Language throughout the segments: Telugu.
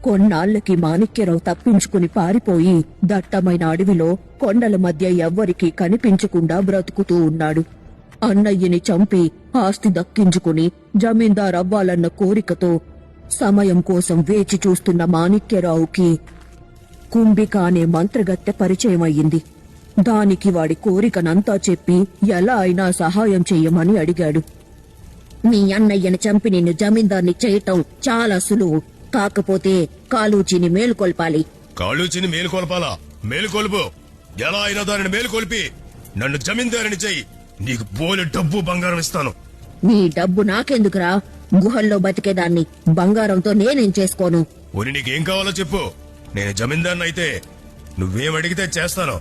కొన్నాళ్లకి మాణిక్యరావు తప్పించుకుని పారిపోయి దట్టమైన అడవిలో కొండల మధ్య ఎవ్వరికీ కనిపించకుండా బ్రతుకుతూ ఉన్నాడు. అన్నయ్యని చంపి ఆస్తి దక్కించుకుని జమీందారవ్వాలన్న కోరికతో సమయం కోసం వేచి చూస్తున్న మాణిక్యరావుకి కుంభిక అనే మంత్రగత్తె పరిచయం అయ్యింది. దానికి వాడి కోరికనంతా చెప్పి ఎలా అయినా సహాయం చెయ్యమని అడిగాడు. మీ అన్నయ్యని చంపి నిన్ను జమీందార్ని చేయటం చాలా సులువు. కాకపోతే కాళూచిని మేలుకొల్పాలి. కాళూచిని మేలుకొల్పాలా? మేలుకొల్పు. ఎలా అయినా దానిని మేలుకొల్పి నన్ను జమీందారిని చెయ్యి. నీకు బోలె డబ్బు బంగారం ఇస్తాను. నీ డబ్బు నాకెందుకురా? గుహల్లో బతికేదాన్ని బంగారంతో నేనేం చేసుకోను. ఉని నీకేం కావాలో చెప్పు. నేను జమీందారిని అయితే నువ్వేం అడిగితే చేస్తాను.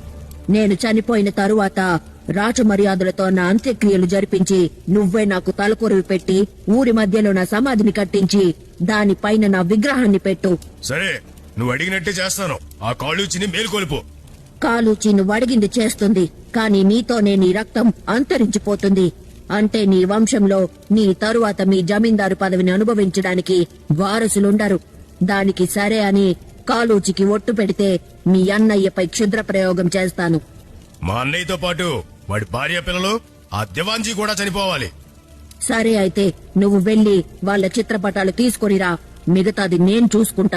నేను చనిపోయిన తరువాత రాజమర్యాదలతో నా అంత్యక్రియలు జరిపించి నువ్వే నాకు తలకొరివి పెట్టి ఊరి మధ్యలో నా సమాధిని కట్టించి దానిపైన నా విగ్రహాన్ని పెట్టు. సరే, నువ్వు అడిగినట్టే చేస్తాను. ఆ కాళూచిని మేలుకొల్పు. కాళూచి నువ్వు అడిగింది చేస్తుంది, కాని నీతోనే నీ రక్తం అంతరించిపోతుంది. అంటే నీ వంశంలో నీ తరువాత మీ జమీందారు పదవిని అనుభవించడానికి వారసులుండరు. దానికి సరే అని కాళూచికి ఒట్టు పెడితే మీ అన్నయ్యపై క్షుద్ర ప్రయోగం చేస్తాను. మా అన్నయ్యతో పాటు వాడి భార్య పిల్లలు, ఆ దివాంజీ కూడా చనిపోవాలి. సరే అయితే నువ్వు వెళ్లి వాళ్ళ చిత్రపటాలు తీసుకునిరా. మిగతాది నేను చూసుకుంటా.